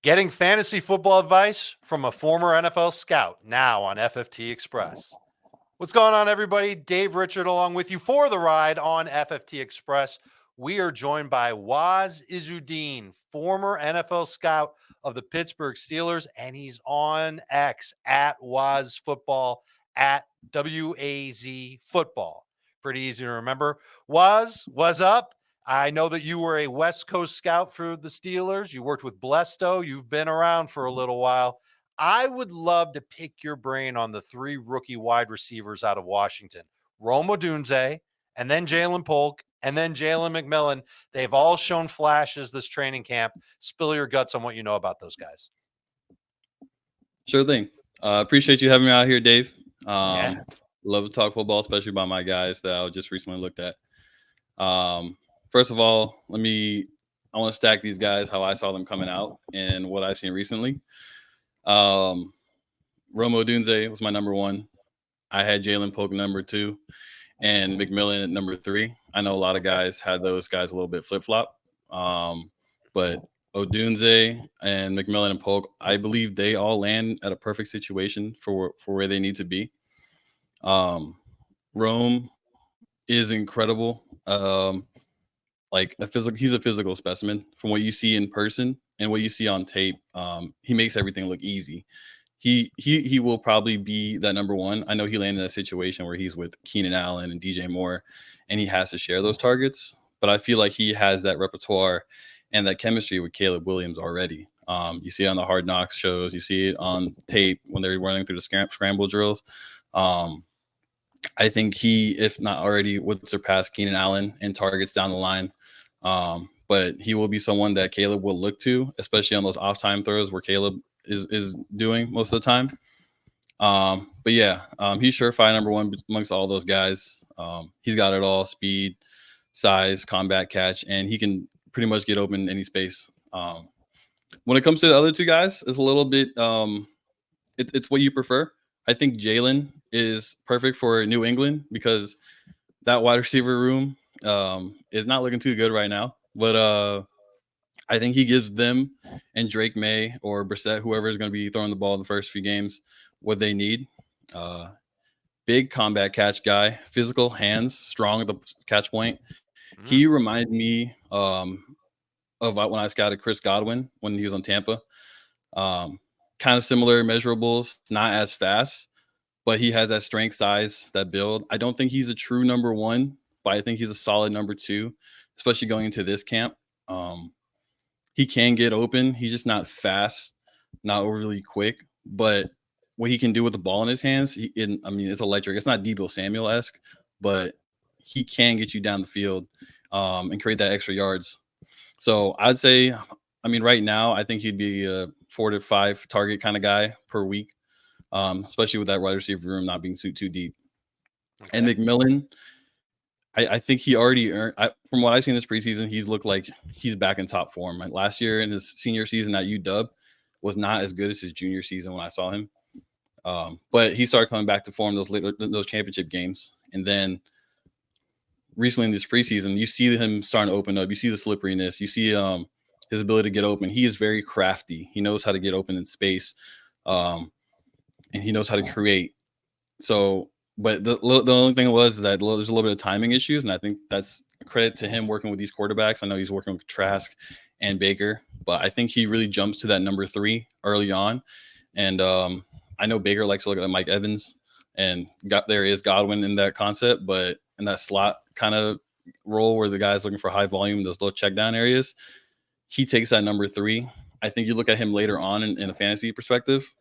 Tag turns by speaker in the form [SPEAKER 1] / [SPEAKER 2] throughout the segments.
[SPEAKER 1] Getting fantasy football advice from a former NFL scout now on FFT Express. What's going on, everybody? Dave Richard along with you for the ride on FFT Express. We are joined by Fawwaz Izzuddin, former NFL scout of the Pittsburgh Steelers, and he's on X at Waz Football, at WAZ Football. Pretty easy to remember. Waz, what's up? I know that you were a West Coast scout for the Steelers. You worked with Blesto. You've been around for a little while. I would love to pick your brain on the three rookie wide receivers out of Washington, Rome Odunze, and then Jalen Polk, and then Jalen McMillan. They've all shown flashes this training camp. Spill your guts on what you know about those guys.
[SPEAKER 2] Sure thing. Appreciate you having me out here, Dave.
[SPEAKER 1] Yeah.
[SPEAKER 2] Love to talk football, especially about my guys that I just recently looked at. First of all, I want to stack these guys how I saw them coming out and what I've seen recently. Rome Odunze was my number one. I had Jalen Polk number two and McMillan at number three. I know a lot of guys had those guys a little bit flip-flop. But Odunze and McMillan and Polk, I believe they all land at a perfect situation for where they need to be. Rome is incredible. He's a physical specimen from what you see in person and what you see on tape. He makes everything look easy. He will probably be that number one. I know he landed in a situation where he's with Keenan Allen and DJ Moore, and he has to share those targets. But I feel like he has that repertoire and that chemistry with Caleb Williams already. You see it on the Hard Knocks shows. You see it on tape when they're running through the scramble drills. I think he, if not already, would surpass Keenan Allen in targets down the line. But he will be someone that Caleb will look to, especially on those off-time throws where Caleb is doing most of the time. But yeah, he's surefire number one amongst all those guys. He's got it all: speed, size, combat catch, and he can pretty much get open in any space. When it comes to the other two guys, it's a little bit it's what you prefer. I think Jalen is perfect for New England because that wide receiver room is not looking too good right now. But I think he gives them and Drake May or Brissett, whoever is going to be throwing the ball in the first few games, what they need. Big combat catch guy, physical, hands, strong at the catch point. Mm-hmm. He reminded me of when I scouted Chris Godwin when he was on Tampa. Kind of similar measurables, not as fast, but he has that strength, size, that build. I don't think he's a true number one, but I think he's a solid number two, especially going into this camp. He can get open. He's just not fast, not overly quick, but what he can do with the ball in his hands, it's electric. It's not Deebo Samuel-esque, but he can get you down the field and create that extra yards. So I'd say, right now, I think he'd be a 4 to 5 target kind of guy per week, especially with that wide receiver room not being too deep. Okay. And McMillan, I think he already earned, from what I've seen this preseason, he's looked like he's back in top form. Like last year in his senior season at UW was not as good as his junior season when I saw him. But he started coming back to form those championship games. And then recently in this preseason, you see him starting to open up. You see the slipperiness. You see his ability to get open. He is very crafty. He knows how to get open in space. And he knows how to create. So, but the only thing was that there's a little bit of timing issues, and I think that's a credit to him working with these quarterbacks. I know he's working with Trask and Baker, but I think he really jumps to that number 3 early on. And I know Baker likes to look at Mike Evans, and there is Godwin in that concept, but in that slot kind of role where the guy's looking for high volume, those low check down areas, he takes that number 3. I think you look at him later on in a fantasy perspective.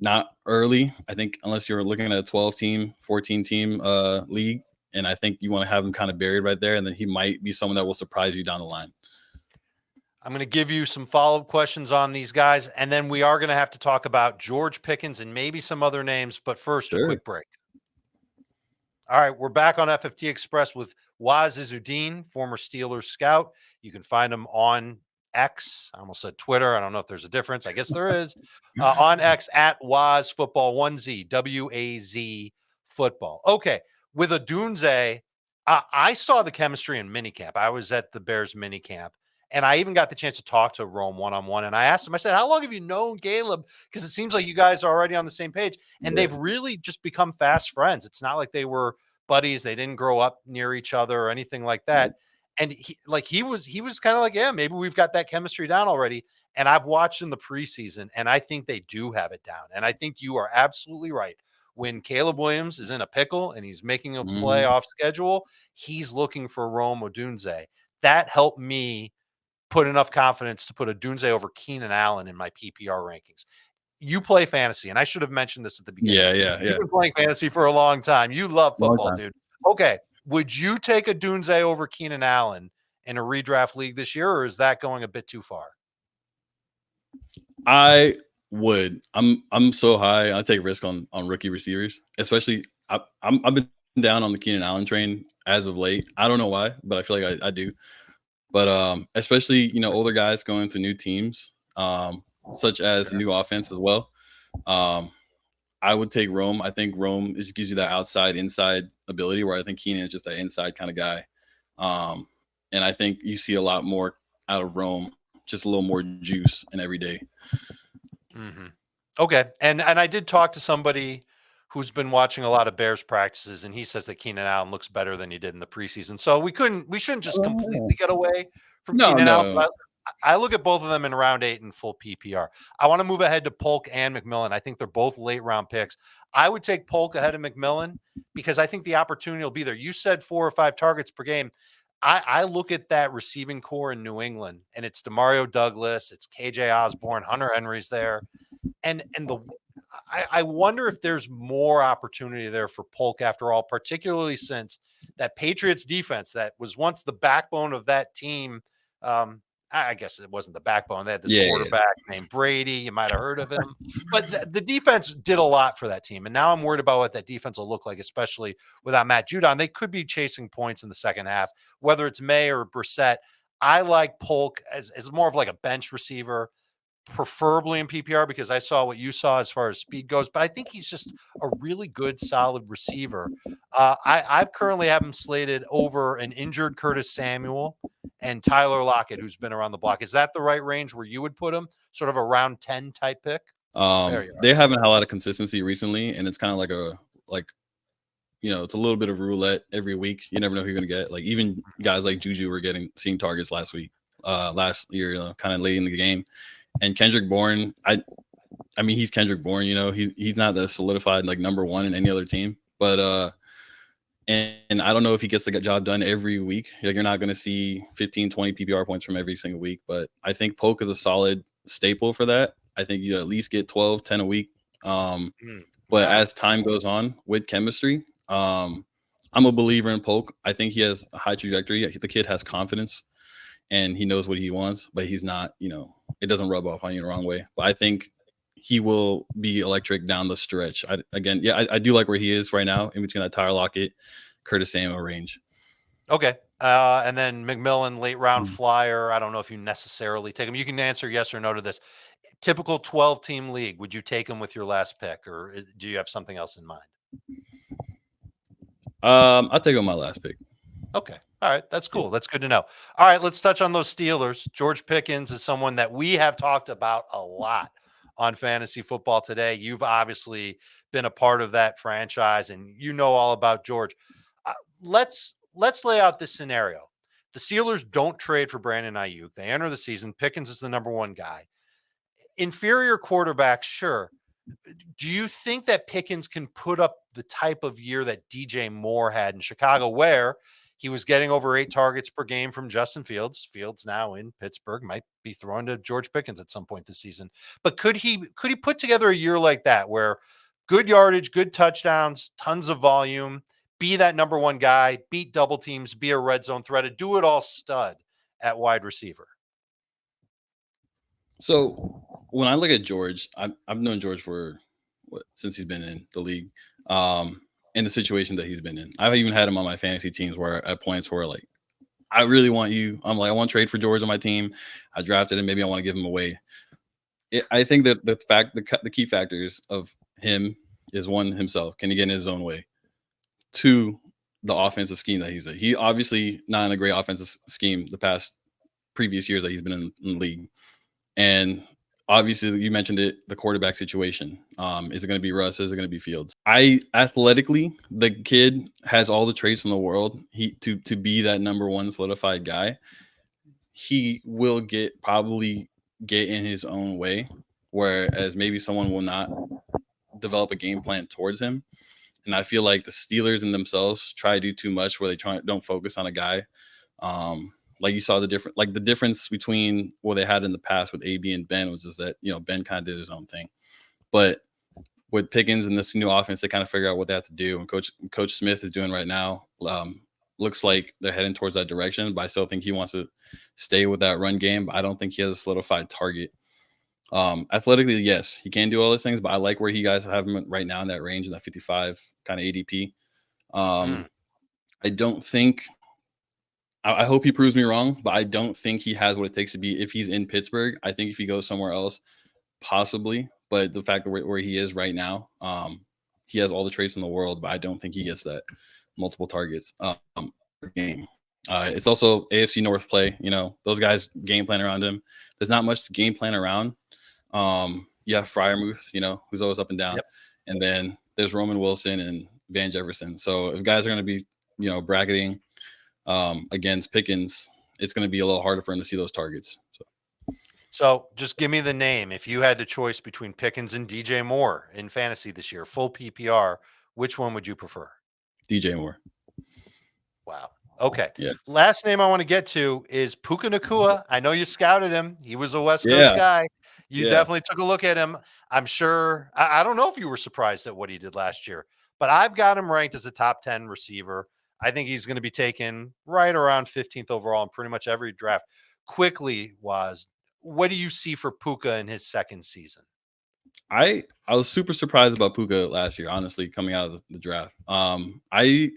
[SPEAKER 2] Not early, I think, unless you're looking at a 12-team, 14-team league. And I think you want to have him kind of buried right there. And then he might be someone that will surprise you down the line.
[SPEAKER 1] I'm going to give you some follow-up questions on these guys. And then we are going to have to talk about George Pickens and maybe some other names. But first, a quick break. All right, we're back on FFT Express with Fawwaz Izzuddin, former Steelers scout. You can find him on X. I almost said Twitter. I don't know if there's a difference. I guess there is. On X at Waz Football, 1Z, WAZ Football. Okay, with Odunze, I saw the chemistry in minicamp. I was at the Bears minicamp, And I even got the chance to talk to Rome one-on-one. And I asked him, I said, how long have you known Caleb? Because it seems like you guys are already on the same page. And they've really just become fast friends. It's not like they were buddies. They didn't grow up near each other or anything like that. And he was kind of like, yeah, maybe we've got that chemistry down already. And I've watched in the preseason, and I think they do have it down. And I think you are absolutely right. When Caleb Williams is in a pickle and he's making a play off schedule, he's looking for Rome Odunze. That helped me put enough confidence to put Odunze over Keenan Allen in my PPR rankings. You play fantasy, and I should have mentioned this at the beginning.
[SPEAKER 2] Yeah.
[SPEAKER 1] You've been playing fantasy for a long time. You love football, dude. Okay. Would you take Odunze over Keenan Allen in a redraft league this year, or is that going a bit too far?
[SPEAKER 2] I would. I'm so high. I take risk on rookie receivers, especially. I've been down on the Keenan Allen train as of late. I don't know why, but I feel like I do. But especially older guys going to new teams, such as new offense as well. I would take Rome. I think Rome just gives you that outside inside ability, where I think Keenan is just that inside kind of guy. And I think you see a lot more out of Rome, just a little more juice in every day.
[SPEAKER 1] Okay. And I did talk to somebody who's been watching a lot of Bears practices, and he says that Keenan Allen looks better than he did in the preseason. So we shouldn't just completely get away from Keenan Allen. But I look at both of them in round 8 in full PPR. I want to move ahead to Polk and McMillan. I think they're both late round picks. I would take Polk ahead of McMillan because I think the opportunity will be there. You said 4 or 5 targets per game. I look at that receiving core in New England, and it's DeMario Douglas, it's KJ Osborne, Hunter Henry's there. And I wonder if there's more opportunity there for Polk after all, particularly since that Patriots defense that was once the backbone of that team. I guess it wasn't the backbone. They had this quarterback named Brady. You might have heard of him, but the defense did a lot for that team. And now I'm worried about what that defense will look like, especially without Matt Judon. They could be chasing points in the second half, whether it's May or Brissett. I like Polk as more of like a bench receiver, preferably in PPR, because I saw what you saw as far as speed goes, but I think he's just a really good, solid receiver. I've currently have him slated over an injured Curtis Samuel and Tyler Lockett, who's been around the block. Is that the right range where you would put him? Sort of a round 10 type pick?
[SPEAKER 2] They haven't had a lot of consistency recently, and it's kind of like it's a little bit of roulette every week. You never know who you're going to get. Like even guys like Juju were seeing targets last year, kind of late in the game. And Kendrick Bourne, I mean, he's Kendrick Bourne, he's not the solidified like number one in any other team, but and I don't know if he gets the job done every week. Like you're not going to see 15, 20 PPR points from every single week, but I think Polk is a solid staple for that. I think you at least get 12, 10 a week. But as time goes on with chemistry, I'm a believer in Polk. I think he has a high trajectory. The kid has confidence and he knows what he wants, but he's not, it doesn't rub off on you the wrong way. But I think he will be electric down the stretch. I do like where he is right now in between that Tyler Lockett, Curtis Samuel range.
[SPEAKER 1] Okay. And then McMillan, late round flyer. I don't know if you necessarily take him. You can answer yes or no to this. Typical 12-team league, would you take him with your last pick, or do you have something else in mind?
[SPEAKER 2] I'll take him my last pick.
[SPEAKER 1] Okay. All right. That's cool. That's good to know. All right. Let's touch on those Steelers. George Pickens is someone that we have talked about a lot on Fantasy Football Today. You've obviously been a part of that franchise and you know all about George. Let's lay out this scenario. The Steelers don't trade for Brandon Ayuk. They enter the season. Pickens is the number one guy. Inferior quarterbacks, sure. Do you think that Pickens can put up the type of year that DJ Moore had in Chicago, where he was getting over 8 targets per game from Justin Fields? Fields now in Pittsburgh, might be thrown to George Pickens at some point this season. But could he put together a year like that, where good yardage, good touchdowns, tons of volume, be that number one guy, beat double teams, be a red zone threat, do it all stud at wide receiver?
[SPEAKER 2] So when I look at George, I've known George for since he's been in the league, in the situation that he's been in. I've even had him on my fantasy teams where at points where like, I really want you. I'm like, I want to trade for George on my team. I drafted him. Maybe I want to give him away. I think that the key factors of him is, one, himself. Can he get in his own way? 2, the offensive scheme that he's in. He obviously not in a great offensive scheme the past previous years that he's been in the league. And obviously, you mentioned it, the quarterback situation. Is it going to be Russ? Is it going to be Fields? Athletically, the kid has all the traits in the world. To be that number one solidified guy, he will probably get in his own way, whereas maybe someone will not develop a game plan towards him. And I feel like the Steelers in themselves try to do too much where they don't focus on a guy. Like you saw the difference between what they had in the past with AB and Ben was just that, Ben kind of did his own thing. But with Pickens and this new offense, they kind of figure out what they have to do. And Coach Smith is doing right now. Looks like they're heading towards that direction, but I still think he wants to stay with that run game. But I don't think he has a solidified target. Athletically, yes, he can do all those things, but I like where you guys have him right now in that range, in that 55 kind of ADP. I don't think, I hope he proves me wrong, but I don't think he has what it takes to be, if he's in Pittsburgh. I think if he goes somewhere else, possibly, but the fact that where he is right now, he has all the traits in the world, but I don't think he gets that multiple targets per game. It's also AFC North play, those guys game plan around him. There's not much game plan around. You have Freiermuth, who's always up and down.
[SPEAKER 1] Yep.
[SPEAKER 2] And then there's Roman Wilson and Van Jefferson. So if guys are going to be, bracketing against Pickens, it's going to be a little harder for him to see those targets.
[SPEAKER 1] So just give me the name. If you had the choice between Pickens and DJ Moore in fantasy this year, full PPR, which one would you prefer?
[SPEAKER 2] DJ Moore.
[SPEAKER 1] Wow. Okay.
[SPEAKER 2] Yeah.
[SPEAKER 1] Last name I want to get to is Puka Nacua. I know you scouted him. He was a West Coast guy. You definitely took a look at him. I'm sure. I don't know if you were surprised at what he did last year, but I've got him ranked as a top 10 receiver. I think he's going to be taken right around 15th overall in pretty much every draft. Quickly, what do you see for Puka in his second season?
[SPEAKER 2] I was super surprised about Puka last year, honestly, coming out of the draft. I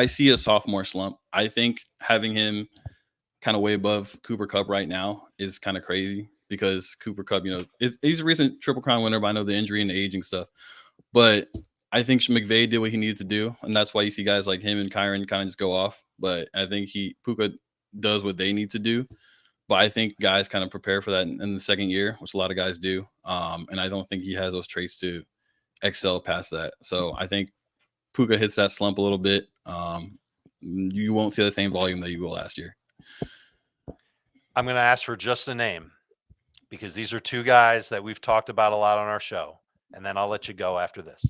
[SPEAKER 2] see a sophomore slump. I think having him kind of way above Cooper Kupp right now is kind of crazy, because Cooper Kupp, he's a recent Triple Crown winner, but I know the injury and the aging stuff. But I think McVay did what he needed to do, and that's why you see guys like him and Kyron kind of just go off. But I think Puka does what they need to do. But I think guys kind of prepare for that in the second year, which a lot of guys do. And I don't think he has those traits to excel past that. So I think Puka hits that slump a little bit. You won't see the same volume that you will last year.
[SPEAKER 1] I'm going to ask for just a name, because these are two guys that we've talked about a lot on our show. And then I'll let you go after this.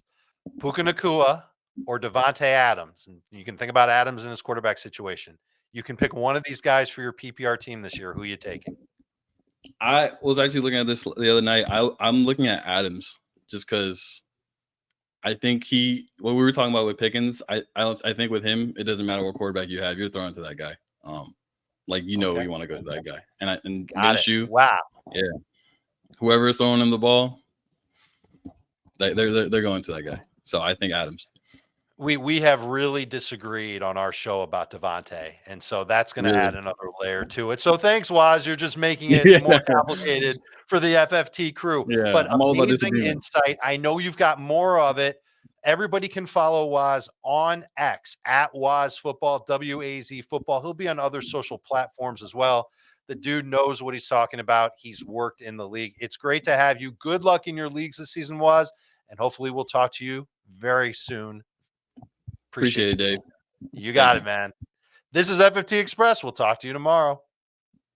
[SPEAKER 1] Puka Nacua or Davante Adams. And you can think about Adams in his quarterback situation. You can pick one of these guys for your PPR team this year. Who are you taking?
[SPEAKER 2] I was actually looking at this the other night. I'm looking at Adams just because I think what we were talking about with Pickens, I think with him, it doesn't matter what quarterback you have, you're throwing to that guy. You want to go to that guy. And Minshew,
[SPEAKER 1] wow,
[SPEAKER 2] yeah, whoever is throwing him the ball, they're going to that guy. So I think Adams.
[SPEAKER 1] We have really disagreed on our show about Davante, and so that's going to add another layer to it. So thanks, Waz. You're just making it more complicated for the FFT crew.
[SPEAKER 2] Yeah,
[SPEAKER 1] but amazing insight. I know you've got more of it. Everybody can follow Waz on X at Waz Football, WAZ Football. He'll be on other social platforms as well. The dude knows what he's talking about. He's worked in the league. It's great to have you. Good luck in your leagues this season, Waz, and hopefully we'll talk to you very soon.
[SPEAKER 2] Appreciate it, Dave.
[SPEAKER 1] You got it, man. This is FFT Express. We'll talk to you tomorrow.